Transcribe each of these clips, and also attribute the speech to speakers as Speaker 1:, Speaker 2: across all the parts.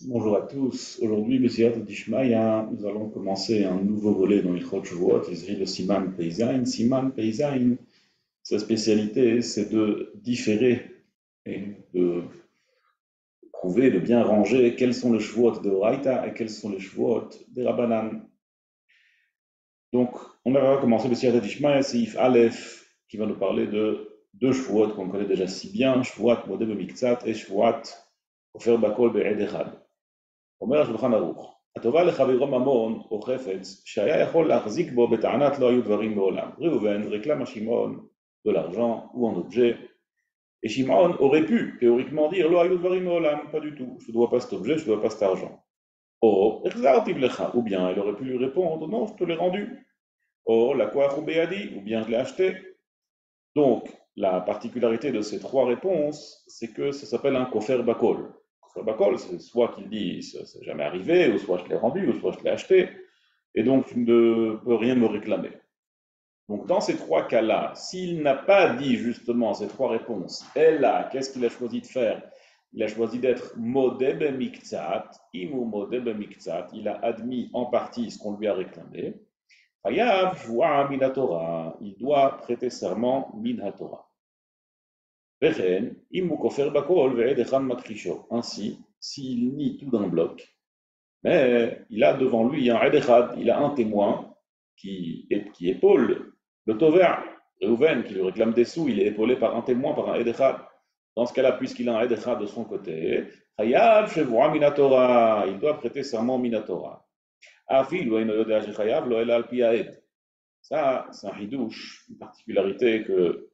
Speaker 1: Bonjour à tous. Aujourd'hui, Bessiyat Dishmaya, nous allons commencer un nouveau volet dans Ilchot Shavuot, le Siman Peizain. Siman Peizain, sa spécialité, c'est de différer et de prouver, de bien ranger quels sont les Shavuot de Horaïta et quels sont les Shavuot de Rabbanan. Donc, on va commencer Bessiyat Dishmaya, c'est If Aleph, qui va nous parler de deux Shavuot qu'on connaît déjà si bien, Shavuot Modeh B'Miktzat et Shavuot Ofer Bakol Be'ed Echad. אומר השולחן ערוך, הטובה לחברו ממון או חפץ שהיה יכול להחזיק בו בטענת לא היו דברים מעולם. ראובן réclame à Shimon de l'argent ou un objet, et Shimon aurait pu théoriquement dire לא היו דברים מעולם, pas du tout, je ne dois pas cet objet, je ne dois pas cet argent. או החזרתי לך, ou bien il aurait pu lui répondre non, je te l'ai rendu. או לקוח ובيדי, ou bien je l'ai acheté. Donc, la particularité de ces trois réponses, c'est que ça s'appelle un kofer bakol. Kofer bakol, c'est soit qu'il dit ça c'est jamais arrivé, ou soit je l'ai rendu, ou soit je l'ai acheté, et donc tu ne peux rien me réclamer. Donc, dans ces trois cas-là, s'il n'a pas dit justement ces trois réponses, et là, qu'est-ce qu'il a choisi de faire? Il a choisi d'être modeb miktsat, imu modeb miktsat, il a admis en partie ce qu'on lui a réclamé. Hayav joua min Torah, il doit prêter serment min Torah. Ainsi, s'il nie tout d'un bloc, mais il a devant lui un Edechad, il a un témoin qui épaule le Tover. Reuven, qui lui réclame des sous, il est épaulé par un témoin, par un Edechad. Dans ce cas-là, puisqu'il a un Edechad de son côté, Chayav Shevoa Minatora, il doit prêter serment Minatora. Afil, ça, c'est un hidouche, une particularité que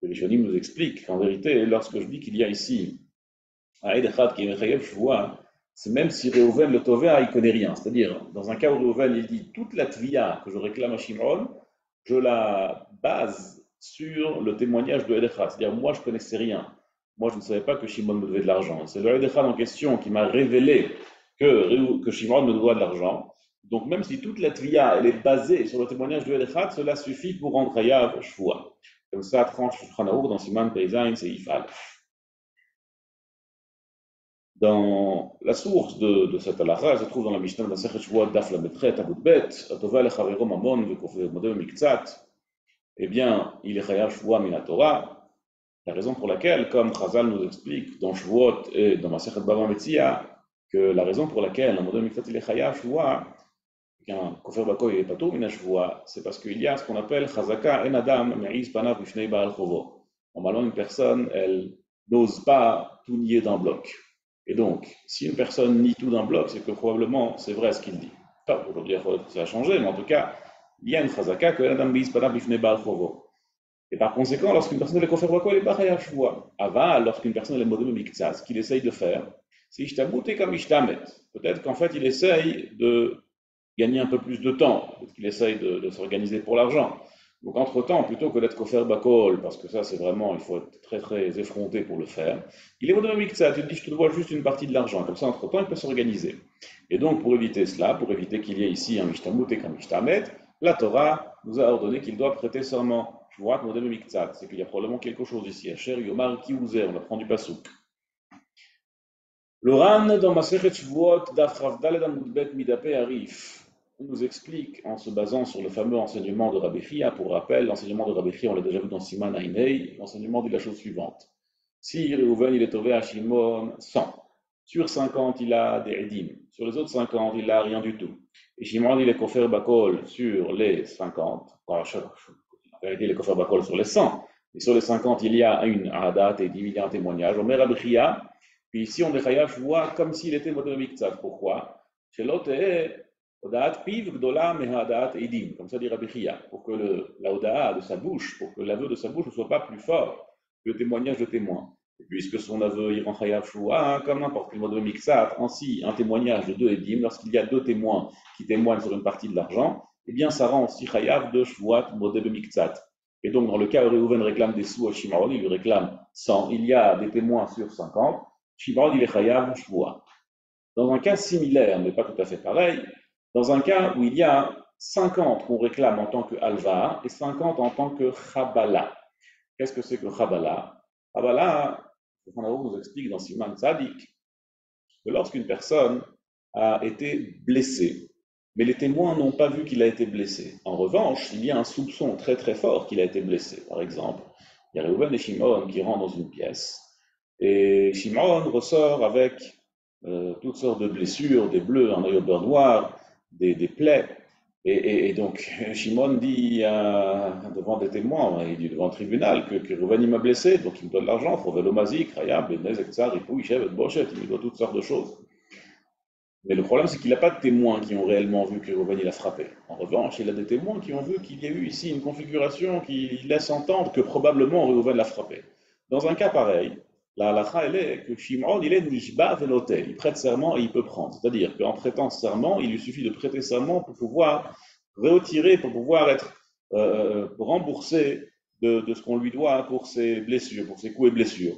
Speaker 1: les Rishonim nous expliquent qu'en vérité, lorsque je dis qu'il y a ici un Eid Echad qui est Mechayev Shvoua, c'est même si Reuven le Tovea, il ne connaît rien. C'est-à-dire, dans un cas où Reuven, il dit toute la Tvia que je réclame à Shimon, je la base sur le témoignage de Eid Echad. C'est-à-dire, moi, je ne connaissais rien. Moi, je ne savais pas que Shimon me devait de l'argent. C'est le Eid Echad en question qui m'a révélé que Shimon me doit de l'argent. Donc, même si toute la Tvia, elle est basée sur le témoignage de Eid Echad, cela suffit pour rendre Hayav Shvoua. Comme ça, tranche Shulchan Aruch dans Siman Peizain, c'est Ifal. Dans la source de cette halakha, elle se trouve dans la Mishnah de la Sechet Shvuot Daf Lametchet Amud Bet, Atova lechavero mamon v'kofeh miktzat. Eh bien, il est chayav Shvuah min Torah. La raison pour laquelle, comme Chazal nous explique dans Shvuot et dans Masechet Bava Metzia, que la raison pour laquelle un modèle miktzat il est chayav Shvuah, qu'un kofer bako il est patur min Shvuah, c'est parce qu'il y a ce qu'on appelle chazaka en adam me'iz panav b'fnei ba'al chovo. Normalement, une personne, elle n'ose pas tout nier d'un bloc. Et donc, si une personne nie tout d'un bloc, c'est que probablement c'est vrai ce qu'il dit. Enfin, aujourd'hui, ça a changé, mais en tout cas, il y a une chazaka que l'adam me'iz panav b'fnei ba'al chovo. Et par conséquent, lorsqu'une personne est kofer bako, elle est pas chayav Shvuah. Aval, lorsqu'une personne est modèle miktzat, ce qu'il essaye de faire, c'est ishtamut et comme ishtamet. Peut-être qu'en fait, il essaye de gagner un peu plus de temps, peut-être qu'il essaye de s'organiser pour l'argent. Donc entre-temps, plutôt que d'être kofer bakol, parce que ça c'est vraiment, il faut être très très effronté pour le faire, il est modémique que ça, tu te dis je te dois juste une partie de l'argent, comme ça entre-temps il peut s'organiser. Et donc pour éviter cela, pour éviter qu'il y ait ici un mishtamut et qu'un mishtamet, la Torah nous a ordonné qu'il doit prêter serment. Je vois que modémique c'est qu'il y a probablement quelque chose ici. Asher Yomar Kiouzer, on apprend du pasouk. L'Oran dans Masechet Shvuot Daf Ravdaled Amud Bet Midapé Arif nous explique en se basant sur le fameux enseignement de Rabbi Chia. Pour rappel, l'enseignement de Rabbi Chia, on l'a déjà vu dans Siman Ainei, l'enseignement dit la chose suivante. Si Reuven il est tombé à Shimon 100, sur 50 il a des Edim, sur les autres 50 il n'a rien du tout. Et Shimon il est kofer bakol sur les 50, en vérité il est kofer bakol sur les 100, et sur les 50 il y a une adat et il y a un témoignage. On met Rabbi Chia, puis ici on est chayav vois comme s'il était modèle miktzat. Pourquoi? Chez l'autre Odaat piv gdola mehadat edim, comme ça dit Rabbi Chia, pour que la odaa de sa bouche, pour que l'aveu de sa bouche ne soit pas plus fort que le témoignage de témoin. Et puisque son aveu il rend chayav shua, comme n'importe quel modèle miktzat, ainsi un témoignage de deux edim, lorsqu'il y a deux témoins qui témoignent sur une partie de l'argent, eh bien ça rend aussi chayav de shuat modèle miktzat. Et donc dans le cas où Reuven réclame des sous à Shimon, il lui réclame 100, il y a des témoins sur 50, Shimon il est chayav shua. Dans un cas similaire, mais pas tout à fait pareil, dans un cas où il y a 50 qu'on réclame en tant que alva et 50 en tant que chabala. Qu'est-ce que c'est que chabala? Chabala, on nous explique dans Siman Tzadik, que lorsqu'une personne a été blessée, mais les témoins n'ont pas vu qu'il a été blessé. En revanche, il y a un soupçon très très fort qu'il a été blessé. Par exemple, il y a Reuven et Shimon qui rentrent dans une pièce, et Shimon ressort avec toutes sortes de blessures, des bleus, un œil au beurre noir, des plaies. Et donc, Shimon dit devant des témoins, il dit devant le tribunal que Reuven m'a blessé, donc il me doit de l'argent, il faut vélo mazik, Raya, Benez, Ektsar, Ripou, Shevet, Bochet, il me doit toutes sortes de choses. Mais le problème, c'est qu'il n'a pas de témoins qui ont réellement vu que Reuven il a frappé. En revanche, il a des témoins qui ont vu qu'il y a eu ici une configuration qui laisse entendre que probablement Reuven l'a frappé. Dans un cas pareil, la halakha, elle est que Shimon, il est nishba venotel, il prête serment et il peut prendre. C'est-à-dire qu'en prêtant serment, il lui suffit de prêter serment pour pouvoir retirer, pour pouvoir être remboursé de ce qu'on lui doit pour ses blessures, pour ses coups et blessures.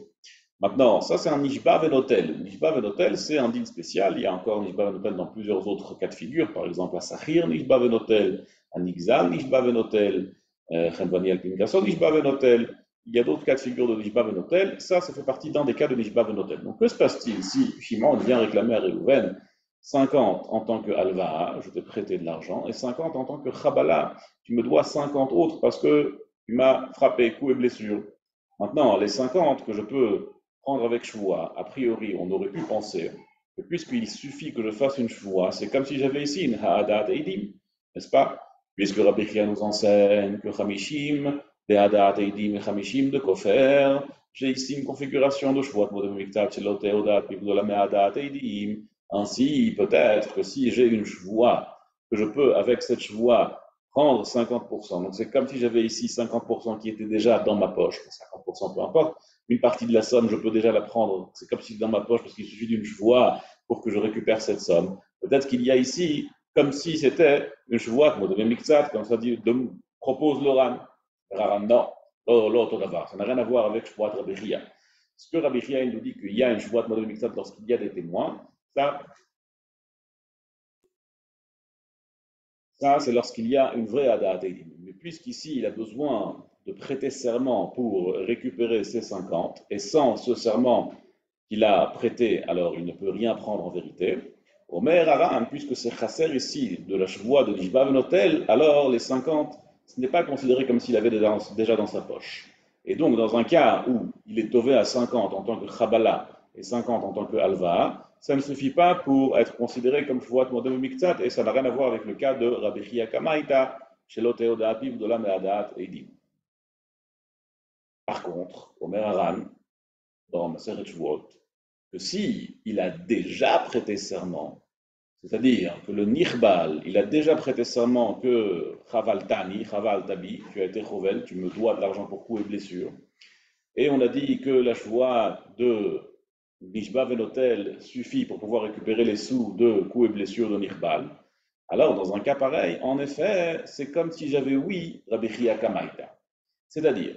Speaker 1: Maintenant, ça c'est un Nishba Venotel. Nishba Venotel, c'est un din spécial. Il y a encore Nishba Venotel dans plusieurs autres cas de figure. Par exemple, à Sahir, Nishba Venotel, à Nixal, Nishba Venotel, Chenvani al Pinkason, Nishba Venotel. Il y a d'autres cas de figure de Nishba Venotel. Ça fait partie d'un des cas de Nishba Venotel. Donc, que se passe-t-il si Shimon vient réclamer à Réhouven 50 en tant que Alva, je t'ai prêté de l'argent, et 50 en tant que Chabala, tu me dois 50 autres parce que tu m'as frappé, coup et blessure. Maintenant, les 50 que je peux prendre avec Shvoua, a priori, on aurait pu penser que puisqu'il suffit que je fasse une Shvoua, c'est comme si j'avais ici une Ha'adat Eidim, n'est-ce pas? Puisque Rabbi Chia nous enseigne que Hamishim, des Ha'adat Eidim et Hamishim de Kofer, j'ai ici une configuration de Shvoua, Modem Miktat, Shelote Odat, Pigdola Me'adat Eidim. Ainsi, peut-être que si j'ai une Shvoua, que je peux, avec cette Shvoua, prendre 50%. Donc c'est comme si j'avais ici 50% qui était déjà dans ma poche, 50% peu importe, une partie de la somme, je peux déjà la prendre. C'est comme si dans ma poche, parce qu'il suffit d'une chevoie pour que je récupère cette somme. Peut-être qu'il y a ici, comme si c'était une chevoie, comme on mixat, comme ça dit, propose l'oran. Non, l'autre d'abord. Ça n'a rien à voir avec chevoie de Rabbi Chia. Ce que Rabbi Chia nous dit qu'il y a une chevoie de mixat lorsqu'il y a des témoins, ça c'est lorsqu'il y a une vraie Hadat Eidim. Mais puisqu'ici, il a besoin de prêter serment pour récupérer ses 50, et sans ce serment qu'il a prêté, alors il ne peut rien prendre en vérité. Omer Aram, puisque c'est chasser ici de la chevoie de Nishba Venotel, alors les 50, ce n'est pas considéré comme s'il avait déjà dans sa poche. Et donc, dans un cas où il est tové à 50 en tant que Chabala et 50 en tant que Alva, ça ne suffit pas pour être considéré comme chevoie Modem Miktat, et ça n'a rien à voir avec le cas de Rabbi Chia Kamaita, chez l'Oteodapiv de la Meadat Eidim. Par contre, Omer Aram, dans Maseret Shvuot, que si il a déjà prêté serment, c'est-à-dire que le Nirbal, il a déjà prêté serment que Chaval Tani, Chaval Tabi, tu as été Chovel, tu me dois de l'argent pour coups et blessures. Et on a dit que la chevoie de Nishba Venotel suffit pour pouvoir récupérer les sous de coups et blessures de Nirbal. Alors, dans un cas pareil, en effet, c'est comme si j'avais oui Rabbi Chia Kamaita. C'est-à-dire,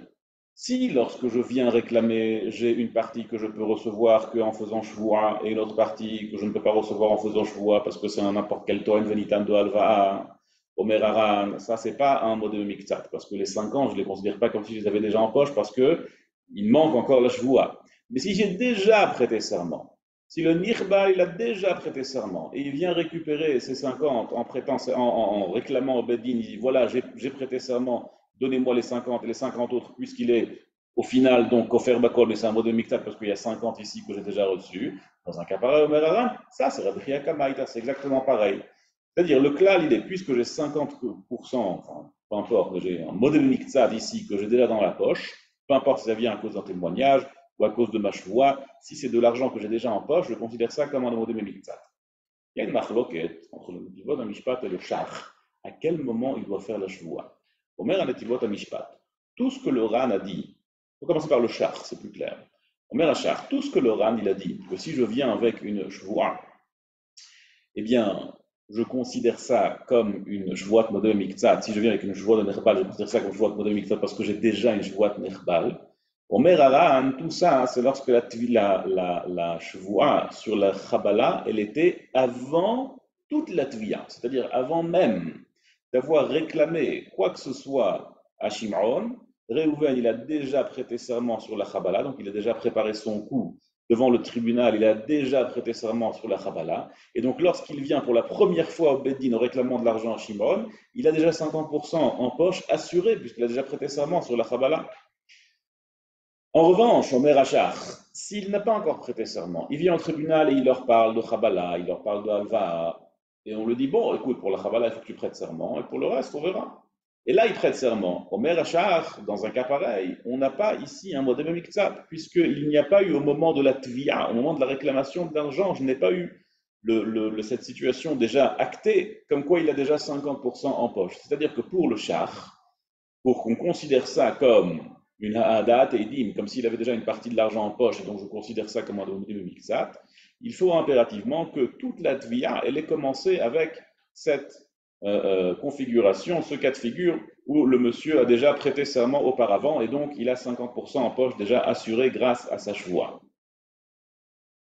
Speaker 1: si lorsque je viens réclamer, j'ai une partie que je peux recevoir qu'en faisant shvoua et une autre partie que je ne peux pas recevoir en faisant shvoua parce que c'est un n'importe quel toin venitam de alva'a, omer aran, ça c'est pas un mot de miktat parce que les 5 ans je ne les considère pas comme si je les avais déjà en poche parce que il manque encore la shvoua. Mais si j'ai déjà prêté serment, si le Nirbal il a déjà prêté serment et il vient récupérer ses 50 en réclamant au Bedin, il dit voilà j'ai prêté serment, donnez-moi les 50 et les 50 autres, puisqu'il est au final donc offert Bakol, mais c'est un mot de Miktat parce qu'il y a 50 ici que j'ai déjà reçu. Dans un cas pareil, Omer Aran, ça c'est Rabbi Chia Kamaita, c'est exactement pareil. C'est-à-dire le klal, il est, puisque j'ai 50%, enfin, peu importe, j'ai un modèle Miktat ici que j'ai déjà dans la poche, peu importe si ça vient à cause d'un témoignage ou à cause de ma chevoie, si c'est de l'argent que j'ai déjà en poche, je considère ça comme un modèle Miktat. Il y a une marloquette entre le Netivot Mishpat et le Shach. À quel moment il doit faire la chevoie? Omer Netivot Mishpat. Tout ce que le Ran a dit, on va commencer par le Shach, c'est plus clair. Omer Shach, tout ce que le Ran il a dit, que si je viens avec une chevoie, eh bien, je considère ça comme une chevoie modèle Miktzat. Si je viens avec une chevoie de Nerbal, je considère ça comme une chevoie modèle Miktzat parce que j'ai déjà une chevoie de Nerbal. Omer Aran, tout ça, c'est lorsque la chevoie sur la Chabala, elle était avant toute la Tvia, c'est-à-dire avant même d'avoir réclamé quoi que ce soit à Shimon. Réhouven, il a déjà prêté serment sur la Chabala, donc il a déjà préparé son coup devant le tribunal, il a déjà prêté serment sur la Chabala. Et donc, lorsqu'il vient pour la première fois au Beddin en réclamant de l'argent à Shimon, il a déjà 50% en poche assuré, puisqu'il a déjà prêté serment sur la Chabala. En revanche, Omer Achar, s'il n'a pas encore prêté serment, il vient au tribunal et il leur parle de Chabala, il leur parle de Halva, et on lui dit, bon, écoute, pour la Chabala, il faut que tu prêtes serment, et pour le reste, on verra. Et là, il prête serment. Omer Achar, dans un cas pareil, on n'a pas ici un modèle miktsat, puisqu'il n'y a pas eu au moment de la tvia, au moment de la réclamation d'argent, je n'ai pas eu cette situation déjà actée, comme quoi il a déjà 50% en poche. C'est-à-dire que pour le char, pour qu'on considère ça comme une ha'adat eidim, comme s'il avait déjà une partie de l'argent en poche, et donc je considère ça comme un modèle miktsat, il faut impérativement que toute la tvia, elle ait commencé avec cette configuration, ce cas de figure où le monsieur a déjà prêté serment auparavant et donc il a 50% en poche déjà assuré grâce à sa choix.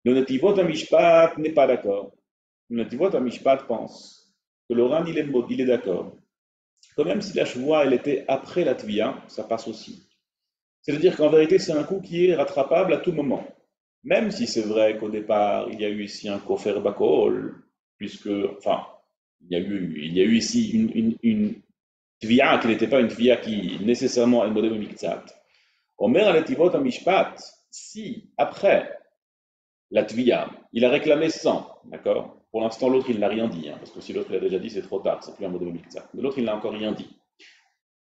Speaker 1: Le Netivot Amishpat n'est pas d'accord. Le Netivot Amishpat pense que le Ran il est d'accord. Quand même si la choix elle était après la tvia, ça passe aussi. C'est-à-dire qu'en vérité c'est un coup qui est rattrapable à tout moment. Même si c'est vrai qu'au départ il y a eu ici un kofer bakol, puisque, enfin, il y a eu ici une tvia qui n'était pas une tvia qui nécessairement est modèle miktsat. Omer aletivot amishpat, si après la tvia, il a réclamé 100, d'accord? Pour l'instant, l'autre il n'a rien dit, parce que si l'autre l'a déjà dit, c'est trop tard, c'est plus un modèle miktsat. Mais l'autre il n'a encore rien dit.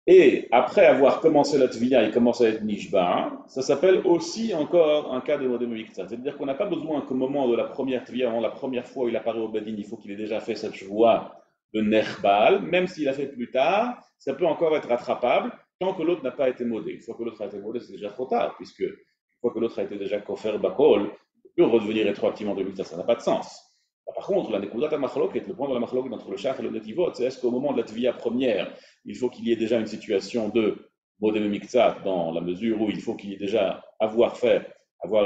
Speaker 1: Et après avoir commencé la tvia, il commence à être nishba, ça s'appelle aussi encore un cas de modèle miktsat. C'est-à-dire qu'on n'a pas besoin qu'au moment de la première tvia, avant la première fois où il apparaît au bedin, il faut qu'il ait déjà fait cette joie de Nechbal, même s'il a fait plus tard, ça peut encore être rattrapable tant que l'autre n'a pas été modé. Une fois que l'autre a été modé, c'est déjà trop tard, puisque une fois que l'autre a été déjà kofer bakol, il peut redevenir rétroactivement de ça n'a pas de sens. Par contre, la nekudat machloket, le point de la machloket entre le shach et le netivot, c'est est-ce qu'au moment de la tvia première, il faut qu'il y ait déjà une situation de modé miktsat dans la mesure où il faut qu'il y ait déjà avoir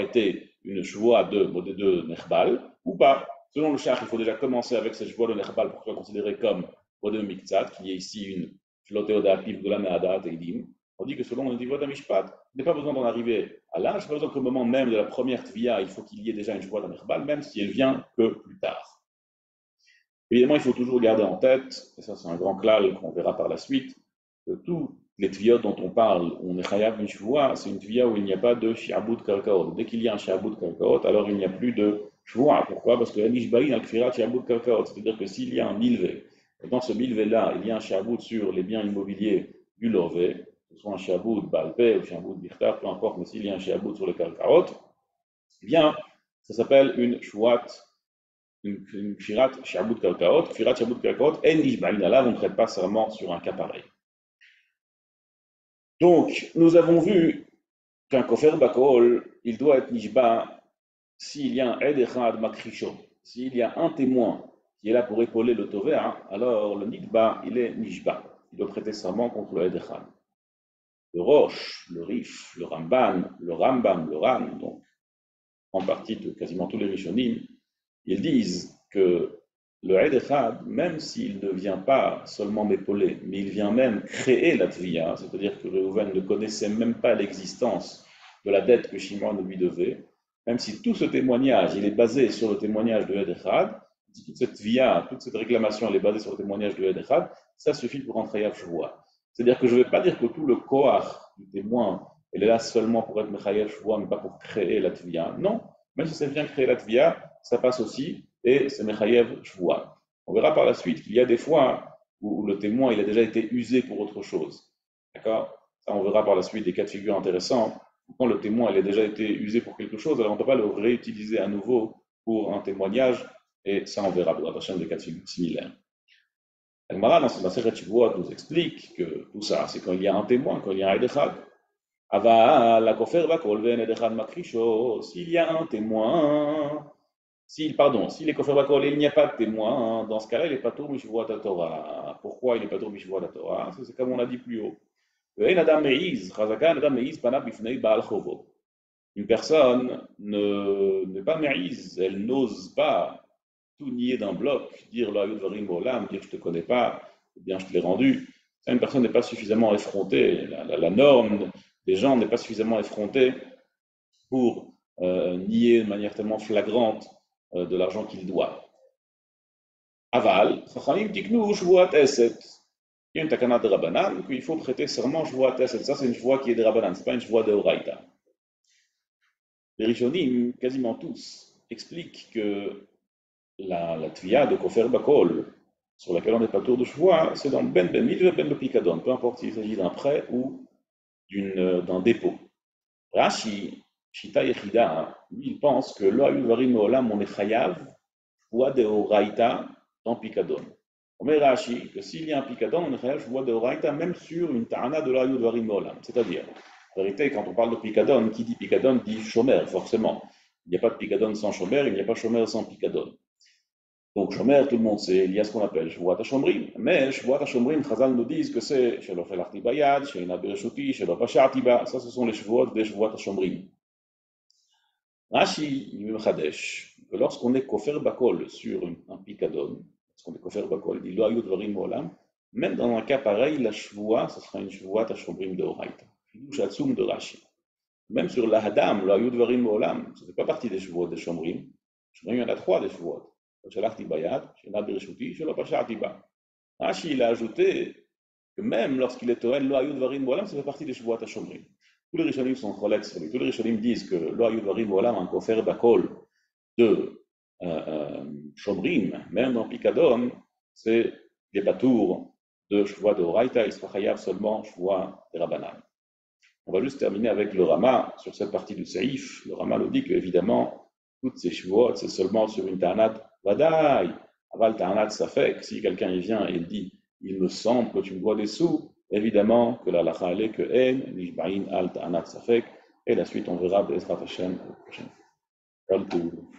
Speaker 1: été une choix de modé de nechbal, ou pas. Selon le char, il faut déjà commencer avec cette joie de l'Echbal pour que soit considéré comme Bodem Miktsat, qui est ici une flotéodative de la Mehadat et Idim. On dit que selon le niveau d'Amishpat, il n'y a pas besoin d'en arriver à là, je pas besoin qu'au moment même de la première tvia, il faut qu'il y ait déjà une joie d'Amechbal, même si elle vient que plus tard. Évidemment, il faut toujours garder en tête, et ça c'est un grand klal qu'on verra par la suite, que tous les tviot dont on parle, on est chayav mishvoua, c'est une tvia où il n'y a pas de shi'abud karkaot. Dès qu'il y a un shi'abud karkaot, alors il n'y a plus de shvoua. Pourquoi? Parce que la nishbaïn al-kfirat shi'abud karkaot, c'est-à-dire que s'il y a un milvé, et dans ce milvé-là, il y a un shi'abud sur les biens immobiliers du lové, que ce soit un shi'abud balpé ou shi'abud bichtar, peu importe, mais s'il y a un shi'abud sur les karkaot, eh bien, ça s'appelle une shvouat, une kfirat shi'abud karkaot, kfirat shi'abud karkaot, et nishbaïn alav, on ne traite pas serment sur un cas pareil. Donc, nous avons vu qu'un kofer bakol, il doit être nishba s'il y a un ed echad makrisho, s'il y a un témoin qui est là pour épauler le tovea, alors le nishba, il est nishba. Il doit prêter serment contre le ed echad. Le Roche, le Rif, le Ramban, le Rambam, le Ran, donc en partie de quasiment tous les Rishonim, ils disent que le Eid Echad, même s'il ne vient pas seulement m'épauler, mais il vient même créer la Tviya, c'est-à-dire que Reuven ne connaissait même pas l'existence de la dette que Shimon lui devait, même si tout ce témoignage, il est basé sur le témoignage de Eid Echad, toute cette Tviya, toute cette réclamation, elle est basée sur le témoignage de Eid Echad, ça suffit pour rentrer à Shvoua. C'est-à-dire que je ne vais pas dire que tout le koach du témoin, elle est là seulement pour être Mechayev Shvoua, mais pas pour créer la Tviya. Non, même si ça vient créer la Tviya, ça passe aussi, et c'est Mechayev Shvoua. On verra par la suite qu'il y a des fois où le témoin il a déjà été usé pour autre chose. D'accord? Ça, on verra par la suite des cas de figure intéressants. Quand le témoin il a déjà été usé pour quelque chose, alors on ne peut pas le réutiliser à nouveau pour un témoignage, et ça, on verra dans la prochaine des cas de figure similaires. Al-Mara, dans la Sechet Shvuot, nous explique que tout ça, c'est quand il y a un témoin, quand il y a un Edechad. Ava, la kofer bakol ven Edechad makrisho, s'il y a un témoin, s'il est kofer bakol et il n'y a pas de témoin, dans ce cas-là, il n'est pas tour mishvuot à Torah. Pourquoi il n'est pas tour mishvuot à Torah? Parce que c'est comme on l'a dit plus haut. Une personne n'est pas me'iz, elle n'ose pas tout nier d'un bloc, dire la Yudvarim Olam, dire je ne te connais pas, ou bien je te l'ai rendu. Ça, une personne n'est pas suffisamment effrontée. La norme des gens n'est pas suffisamment effrontée pour nier de manière tellement flagrante de l'argent qu'il doit. Aval, Chachamim tiknu shvuat eset. Il y a une takana de Rabbanan qu'il faut prêter serment shvuat eset. Ça, c'est une shvua qui est de Rabbanan, ce n'est pas une shvua de Oraita. Les Rishonim, quasiment tous, expliquent que la tviya de Kofer Bakol, sur laquelle on n'est pas tour de shvua, c'est dans Ben Ben Midve, Ben le Pikadon, peu importe s'il s'agit d'un prêt ou d'un dépôt. Rashi, Shita Yechida, lui, il pense que lo ayu dvarim me'olam on est chayav, shvua de Oraita, dans Pikadon. On met Rashi que s'il y a un Pikadon, on est chayav shvua de Oraita, même sur une ta'ana de lo ayu dvarim me'olam. C'est-à-dire, en vérité, quand on parle de Pikadon, qui dit Pikadon dit Shomer, forcément. Il n'y a pas de Pikadon sans Shomer, il n'y a pas Shomer sans Pikadon. Donc, Shomer, tout le monde sait, il y a ce qu'on appelle Shvuat HaShomrim. Mais Shvuat HaShomrim, Chazal nous disent que c'est Shelo Felarti Bayad, Sheina Bereshuti, Shelo Pasharti Ba. Ça, ce sont les Shvuot des Shvuat HaShomrim. Rashi, il me chadesh, que lorsqu'on est Kofer Bakol sur un Pikadon, lorsqu'on est Kofer Bakol, il dit Lo Ayud Varim Olam, même dans un cas pareil, la Shvuat, ce sera une Shvuat HaShomrim de Oraita. Hidush Atzum de Rashi. Même sur la Hadam, Lo Ayud Varim Olam, ça ne fait pas partie des Shvuot des Shomrim. Shomrim, il y en a trois des Shvuot. Rashi, il a ajouté que même lorsqu'il est Toel, Lo Ayud Varim Bolam, ça fait partie des Shvuat HaShomrim. Tous les Rishonim sont collègues sur lui. Tous les Rishonim disent que Lo Ayud Varim Bolam, un kofer bakol de Shomrim, même dans Pikadon, c'est les patours de Shvuat de Horaïta, il sera chayav seulement Shvuat de Rabbanan. On va juste terminer avec le Rama sur cette partie du Seif. Le Rama nous dit qu'évidemment, toutes ces Shvuot, c'est seulement sur une Ta'anat Vadaï. Aval Ta'anat Safek, si quelqu'un y vient et il dit il me semble que tu me dois des sous, évidemment que la lacha est que En, Nishbaïn al Ta'anat Safek, et la suite on verra Bezrat Hashem la prochaine fois.